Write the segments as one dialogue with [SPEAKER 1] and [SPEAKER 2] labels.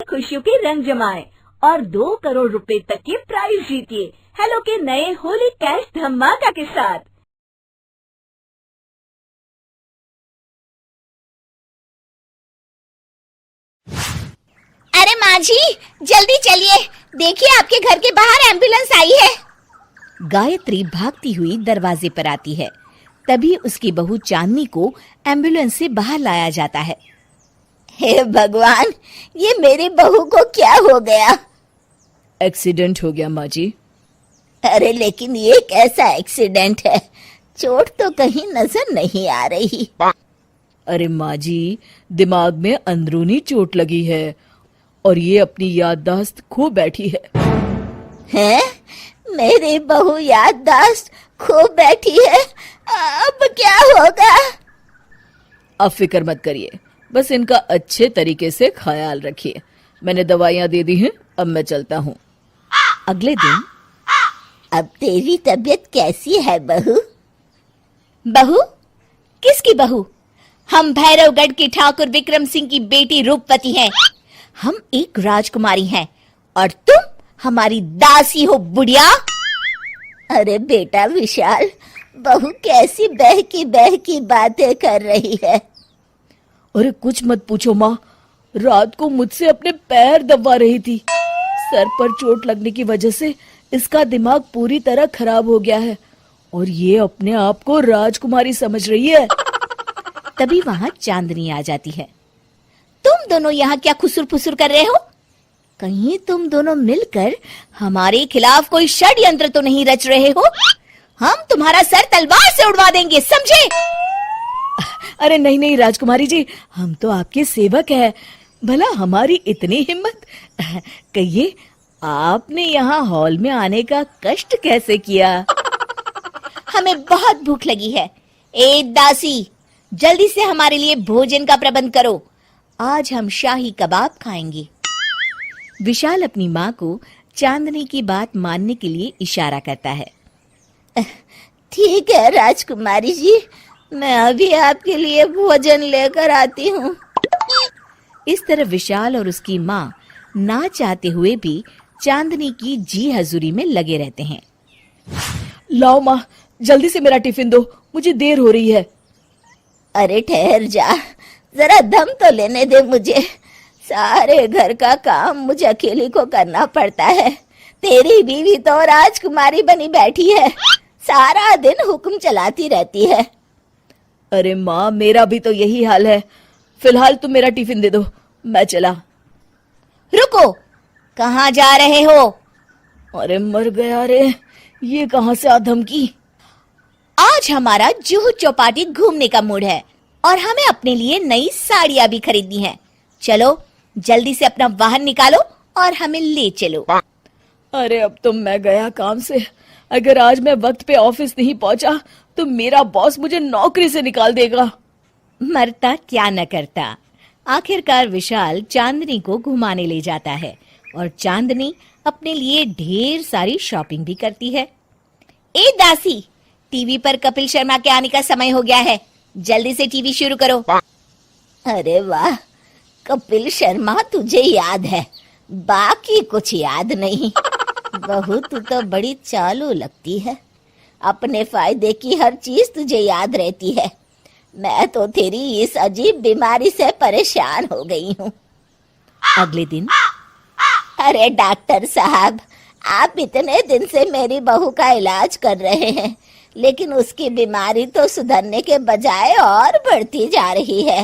[SPEAKER 1] खुशियों के रंग जमाएं और 2 करोड़ रुपए तक के प्राइज जीतिए हेलो के नए होली कैश धमाका के साथ।
[SPEAKER 2] अरे माँ जी, जल्दी चलिए, देखिए आपके घर के बाहर एम्बुलेंस आई है। गायत्री भागती हुई दरवाजे पर आती है। तभी उसकी बहू चांदनी को एम्बुलेंस से बाहर लाया जाता है। हे भगवान, ये मेरी बहू को क्या हो गया?
[SPEAKER 3] एक्सीडेंट हो गया माँ जी।
[SPEAKER 2] अरे लेकिन ये कैसा एक्सीडेंट है? चोट तो कहीं नजर नहीं आ रही।
[SPEAKER 3] अरे माँ जी, दिमाग में अंदरूनी चोट लगी है और ये अपनी याददाश्त खो बैठी है।
[SPEAKER 2] हैं? मेरी बहू याददाश्त खो बैठी है, अब क्या होगा?
[SPEAKER 3] अब फिक्र मत करिए, बस इनका अच्छे तरीके से ख्याल रखिए। मैंने दवाइयाँ दे दी हैं, अब मैं चलता हूँ।
[SPEAKER 2] अगले दिन, अब तेरी तबीयत कैसी है बहू? बहू? किसकी बहू? हम भैरवगढ़ के ठाकुर विक्रम सिंह की बेटी रूपवती हैं। हम एक राजकुमारी हैं और तुम हमारी दासी हो बुढ़िया। अरे बेटा विशाल, बहू कैसी बहकी बातें कर रही है।
[SPEAKER 3] अरे कुछ मत पूछो माँ, रात को मुझसे अपने पैर दबा रही थी। सर पर चोट लगने की वजह से इसका दिमाग पूरी तरह खराब हो गया है और ये अपने आप को राजकुमारी समझ रही है।
[SPEAKER 2] तभी वहां चांदनी आ जाती है। तुम दोनों यहाँ क्या खुसुर फुसुर कर रहे हो? कहीं तुम दोनों मिलकर हमारे खिलाफ कोई षड्यंत्र तो नहीं रच रहे हो? हम तुम्हारा सर तलवार से उड़वा देंगे, समझे?
[SPEAKER 3] अरे नहीं नहीं राजकुमारी जी, हम तो आपके सेवक हैं। भला हमारी इतनी हिम्मत? कहिए, आपने यहाँ हॉल में आने का कष्ट कैसे किया? हमें बहुत भूख लगी है। ए दासी, जल्दी से हमारे लिए भोजन का प्रबंध करो। आज हम शाही कबाब खाएंगे। विशाल अपनी माँ को चांदनी की बात मानने के लिए इशारा करता है। ठीक है राजकुमारी जी, मैं अभी आपके लिए भोजन लेकर आती हूँ। इस तरह विशाल और उसकी माँ ना चाहते हुए भी चांदनी की जी हजूरी में लगे रहते हैं। लाओ माँ, जल्दी से मेरा टिफिन दो, मुझे देर हो रही है। अरे ठहर जा, जरा दम तो लेने दे मुझे। सारे घर का काम मुझे अकेली को करना पड़ता है। तेरी बीवी तो राजकुमारी बनी बैठी है, सारा दिन हुक्म चलाती रहती है। अरे माँ, मेरा भी तो यही हाल है। फिलहाल तुम मेरा टिफिन दे दो, मैं चला। रुको, कहाँ जा रहे हो? अरे मर गया रे, ये कहाँ से आ धमकी? आज हमारा जुहू चौपाटी घूमने का मूड है और हमें अपने लिए नई साड़ियाँ भी खरीदनी है। चलो जल्दी से अपना वाहन निकालो और हमें ले चलो। अरे अब तो मैं गया काम से। अगर आज मैं वक्त पे ऑफिस नहीं पहुंचा तो मेरा बॉस मुझे नौकरी से निकाल देगा। मरता क्या न करता। आखिरकार विशाल चांदनी को घुमाने ले जाता है और चांदनी अपने लिए ढेर सारी शॉपिंग भी करती है। ए दासी, टीवी पर कपिल शर्मा के आने का समय हो गया है, जल्दी से टीवी शुरू करो। अरे वाह, कपिल शर्मा तुझे याद है, बाकी कुछ याद नहीं। बहू तू तो बड़ी चालू लगती है, अपने फायदे की हर चीज तुझे याद रहती है। मैं तो तेरी इस अजीब बीमारी से परेशान हो गई हूँ। अगले दिन, अरे डॉक्टर साहब, आप इतने दिन से मेरी बहू का इलाज कर रहे हैं, लेकिन उसकी बीमारी तो सुधरने के बजाय और बढ़ती जा रही है।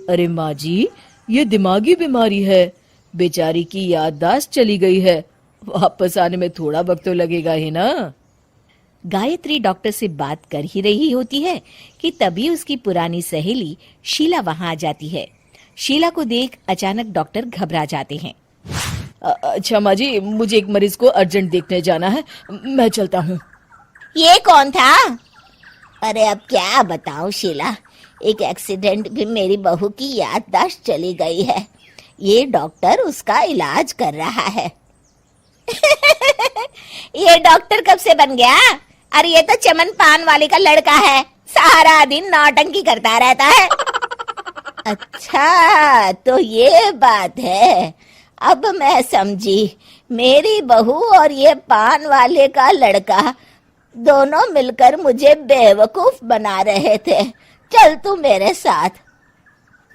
[SPEAKER 3] अरे माँ जी, ये दिमागी बीमारी है, बेचारी की याददाश्त चली गई है, वापस आने में थोड़ा वक्त तो लगेगा ही ना। गायत्री डॉक्टर से बात कर ही रही होती है कि तभी उसकी पुरानी सहेली शीला वहां आ जाती है। शीला को देख अचानक डॉक्टर घबरा जाते हैं। अच्छा माँ जी, मुझे एक मरीज को अर्जेंट देखने जाना है, मैं चलता हूँ। ये कौन था? अरे अब क्या बताऊं शीला, एक एक्सीडेंट भी मेरी बहू की याददाश्त चली गई है। ये डॉक्टर उसका इलाज कर रहा है। ये डॉक्टर कब से बन गया? अरे ये तो चमन पान वाले का लड़का है, सारा दिन नौटंकी करता रहता है।
[SPEAKER 2] अच्छा, तो ये बात है। अब मैं समझी। मेरी बहू और ये पान वाले का लड़का दोनों मिलकर मुझे बेवकूफ बना रहे थे। चल तू मेरे साथ।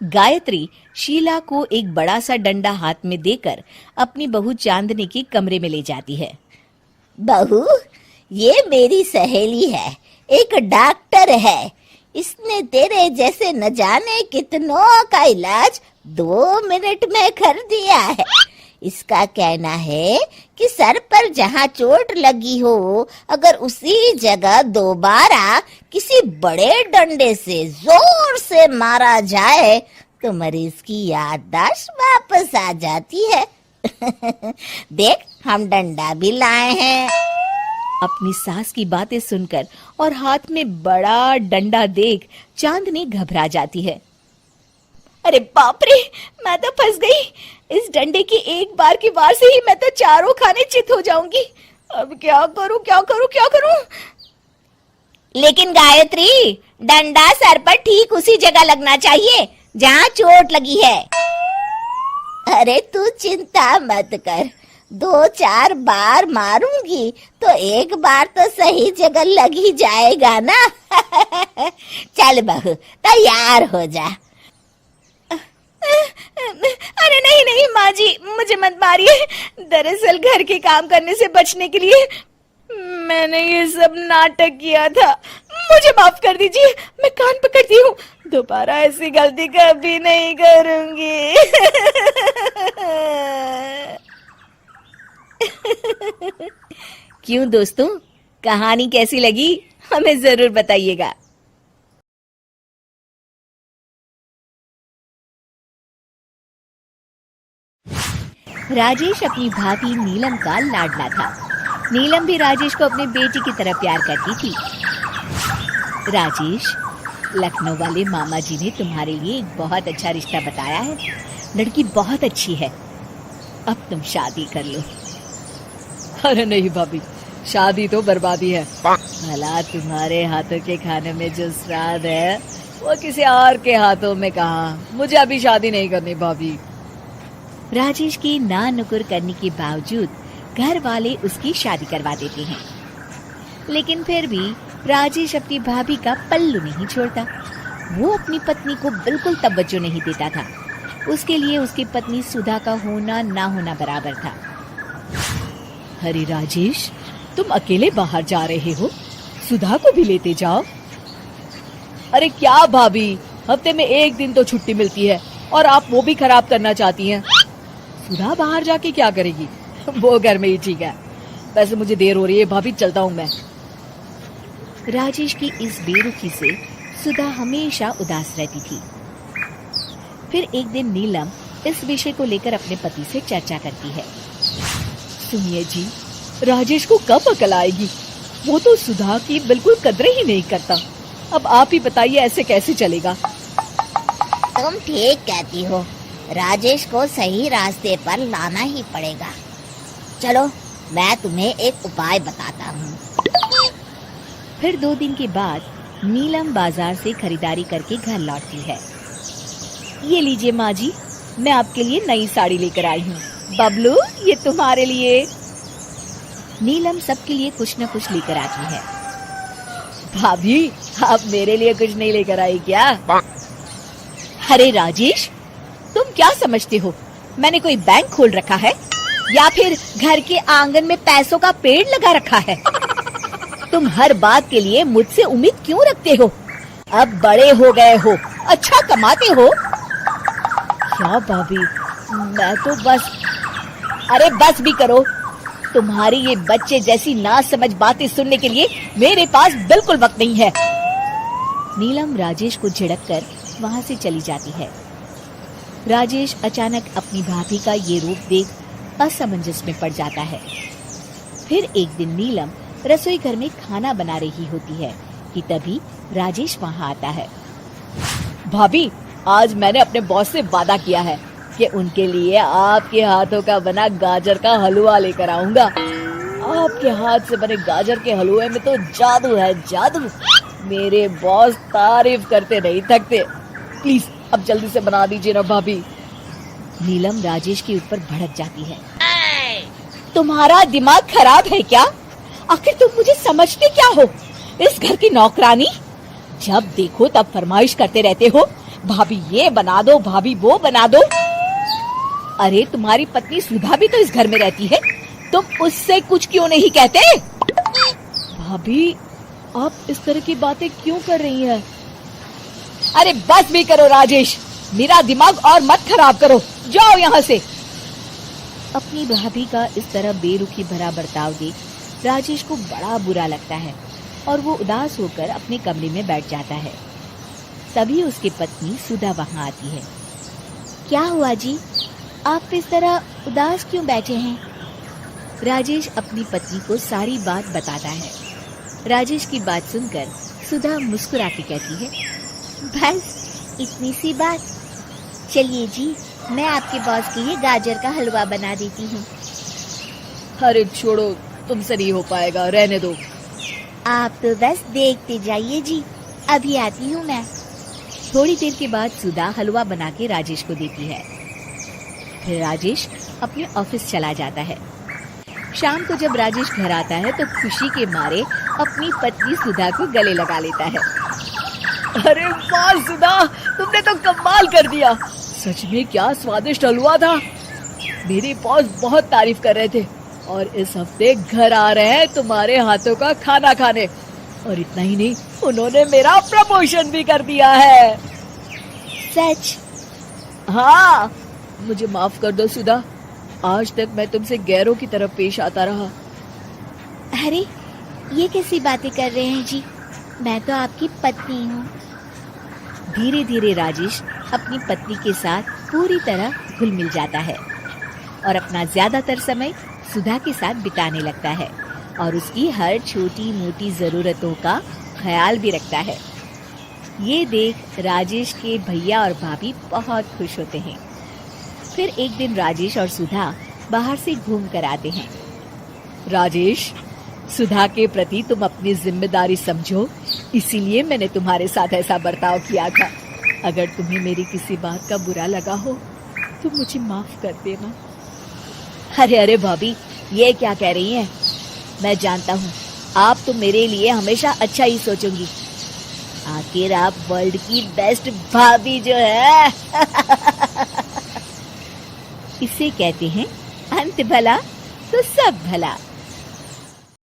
[SPEAKER 3] गायत्री शीला को एक बड़ा सा डंडा हाथ में देकर अपनी बहू चांदनी के कमरे में ले जाती है।
[SPEAKER 2] बहू, ये मेरी सहेली है, एक डॉक्टर है। इसने तेरे जैसे न जाने कितनों का इलाज 2 मिनट में कर दिया है। इसका कहना है कि सर पर जहाँ चोट लगी हो, अगर उसी जगह दोबारा किसी बड़े डंडे से जोर से मारा जाए तो मरीज की याददाश्त वापस आ जाती है। देख, हम डंडा भी लाए हैं।
[SPEAKER 3] अपनी सास की बातें सुनकर और हाथ में बड़ा डंडा देख चांदनी घबरा जाती है। अरे बाप रे, मैं तो फंस गई। इस डंडे की एक बार की वार से ही मैं तो चारों खाने चित हो जाऊंगी। अब क्या करूं, क्या करूं, क्या करूं?
[SPEAKER 2] लेकिन गायत्री, डंडा सर पर ठीक उसी जगह लगना चाहिए जहाँ चोट लगी है। अरे तू चिंता मत कर, 2-4 बार मारूंगी तो एक बार तो सही जगह लग ही जाएगा ना। चल बहू, तैयार हो जा।
[SPEAKER 3] अरे नहीं नहीं माँ जी, मुझे मत मारिए। दरअसल घर के काम करने से बचने के लिए मैंने ये सब नाटक किया था। मुझे माफ कर दीजिए, मैं कान पकड़ती हूँ। दोबारा ऐसी गलती कभी नहीं करूंगी। क्यों दोस्तों, कहानी कैसी लगी हमें जरूर बताइएगा। राजेश अपनी भाभी नीलम का लाडला था। नीलम भी राजेश को अपने बेटी की तरह प्यार करती थी। राजेश, लखनऊ वाले मामा जी ने तुम्हारे लिए एक बहुत अच्छा रिश्ता बताया है। लड़की बहुत अच्छी है, अब तुम शादी कर लो। अरे नहीं भाभी, शादी तो बर्बादी है। भला तुम्हारे हाथों के खाने में जो स्वाद है वो किसी और के हाथों में कहाँ। मुझे अभी शादी नहीं करनी भाभी। राजेश की ना नुकुर करने के बावजूद घर वाले उसकी शादी करवा देते हैं, लेकिन फिर भी राजेश अपनी भाभी का पल्लू नहीं छोड़ता। वो अपनी पत्नी को बिल्कुल तवज्जो नहीं देता था। उसके लिए उसकी पत्नी सुधा का होना ना होना बराबर था। अरे राजेश, तुम अकेले बाहर जा रहे हो, सुधा को भी लेते जाओ। अरे क्या भाभी, हफ्ते में 1 दिन तो छुट्टी मिलती है और आप वो भी खराब करना चाहती हैं। सुधा बाहर जाके क्या करेगी, वो घर में ही ठीक है। वैसे मुझे देर हो रही है भाभी, चलता हूँ मैं। राजेश की इस बेरुखी से सुधा हमेशा उदास रहती थी। फिर एक दिन नीलम इस विषय को लेकर अपने पति से चर्चा करती है। सुनिए जी, राजेश को कब अकल आएगी? वो तो सुधा की बिल्कुल कदर ही नहीं करता। अब आप ही बताइए, ऐसे कैसे चलेगा?
[SPEAKER 2] तुम ठीक कहती हो, राजेश को सही रास्ते पर लाना ही पड़ेगा। चलो, मैं तुम्हें एक उपाय बताता हूँ।
[SPEAKER 3] फिर 2 दिन के बाद नीलम बाजार से खरीदारी करके घर लौटती है। ये लीजिए माँ जी, मैं आपके लिए नई साड़ी लेकर आई हूँ। बबलू, ये तुम्हारे लिए। नीलम सबके लिए कुछ न कुछ लेकर आती है। भाभी, आप मेरे लिए कुछ नहीं लेकर आई क्या? अरे राजेश, तुम क्या समझते हो, मैंने कोई बैंक खोल रखा है या फिर घर के आंगन में पैसों का पेड़ लगा रखा है? तुम हर बात के लिए मुझसे उम्मीद क्यों रखते हो? अब बड़े हो गए हो, अच्छा कमाते हो। क्या भाभी, मैं तो बस। अरे बस भी करो, तुम्हारी ये बच्चे जैसी ना समझ बातें सुनने के लिए मेरे पास बिल्कुल वक्त नहीं है। नीलम राजेश को झिड़क कर वहाँ से चली जाती है। राजेश अचानक अपनी भाभी का ये रूप देख असमंजस में पड़ जाता है। फिर एक दिन नीलम रसोई घर में खाना बना रही होती है कि तभी राजेश वहाँ आता है। भाभी, आज मैंने अपने बॉस से वादा किया है कि उनके लिए आपके हाथों का बना गाजर का हलवा लेकर आऊंगा। आपके हाथ से बने गाजर के हलवे में तो जादू है, जादू। मेरे बॉस तारीफ करते नहीं थकते। प्लीज अब जल्दी से बना दीजिए ना भाभी। नीलम राजेश के ऊपर भड़क जाती है। तुम्हारा दिमाग खराब है क्या? आखिर तुम मुझे समझते क्या हो? इस घर की नौकरानी? जब देखो तब फरमाइश करते रहते हो, भाभी ये बना दो, भाभी वो बना दो। अरे तुम्हारी पत्नी सुधा भी तो इस घर में रहती है, तुम उससे कुछ क्यों नहीं कहते? भाभी आप इस तरह की बातें क्यों कर रही हैं? अरे बस भी करो राजेश, मेरा दिमाग और मत खराब करो, जाओ यहाँ से। अपनी भाभी का इस तरह बेरुखी भरा बर्ताव देख राजेश को बड़ा बुरा लगता है और वो उदास होकर अपने कमरे में बैठ जाता है। तभी उसकी पत्नी सुधा वहाँ आती है। क्या हुआ जी, आप इस तरह उदास क्यों बैठे हैं? राजेश अपनी पत्नी को सारी बात बताता है। राजेश की बात सुनकर सुधा मुस्कुराती कहती है, बस इतनी सी बात? चलिए जी, मैं आपके बॉस के लिए गाजर का हलवा बना देती हूँ। अरे छोड़ो, तुमसे नहीं हो पाएगा, रहने दो। आप तो बस देखते जाइए जी, अभी आती हूँ मैं। थोड़ी देर के बाद सुधा हलवा बना के राजेश को देती है। फिर राजेश अपने ऑफिस चला जाता है। शाम को जब राजेश घर आता है तो खुशी के मारे अपनी पत्नी सुधा को गले लगा लेता है। अरे वाह सुधा, तुमने तो कमाल कर दिया, सच में क्या स्वादिष्ट हलवा था। मेरे बॉस बहुत तारीफ कर रहे थे और इस हफ्ते घर आ रहे हैं तुम्हारे हाथों का खाना खाने। और इतना ही नहीं, उन्होंने मेरा प्रमोशन भी कर दिया है। सच? हाँ, मुझे माफ कर दो सुधा, आज तक मैं तुमसे गैरों की तरफ पेश आता रहा। अरे ये कैसी बातें कर रहे हैं जी, मैं तो आपकी पत्नी हूँ। धीरे धीरे राजेश अपनी पत्नी के साथ पूरी तरह घुल मिल जाता है और अपना ज्यादातर समय सुधा के साथ बिताने लगता है और उसकी हर छोटी मोटी जरूरतों का ख्याल भी रखता है। ये देख राजेश के भैया और भाभी बहुत खुश होते हैं। फिर एक दिन राजेश और सुधा बाहर से घूम कर आते हैं। राजेश, सुधा के प्रति तुम अपनी जिम्मेदारी समझो, इसीलिए मैंने तुम्हारे साथ ऐसा बर्ताव किया था। अगर तुम्हें मेरी किसी बात का बुरा लगा हो तो मुझे माफ कर देना। अरे अरे भाभी, ये क्या कह रही हैं? मैं जानता हूँ आप तो मेरे लिए हमेशा अच्छा ही सोचोगी। आखिर आप वर्ल्ड की बेस्ट भाभी जो है। इसे कहते हैं अंत भला तो सब भला।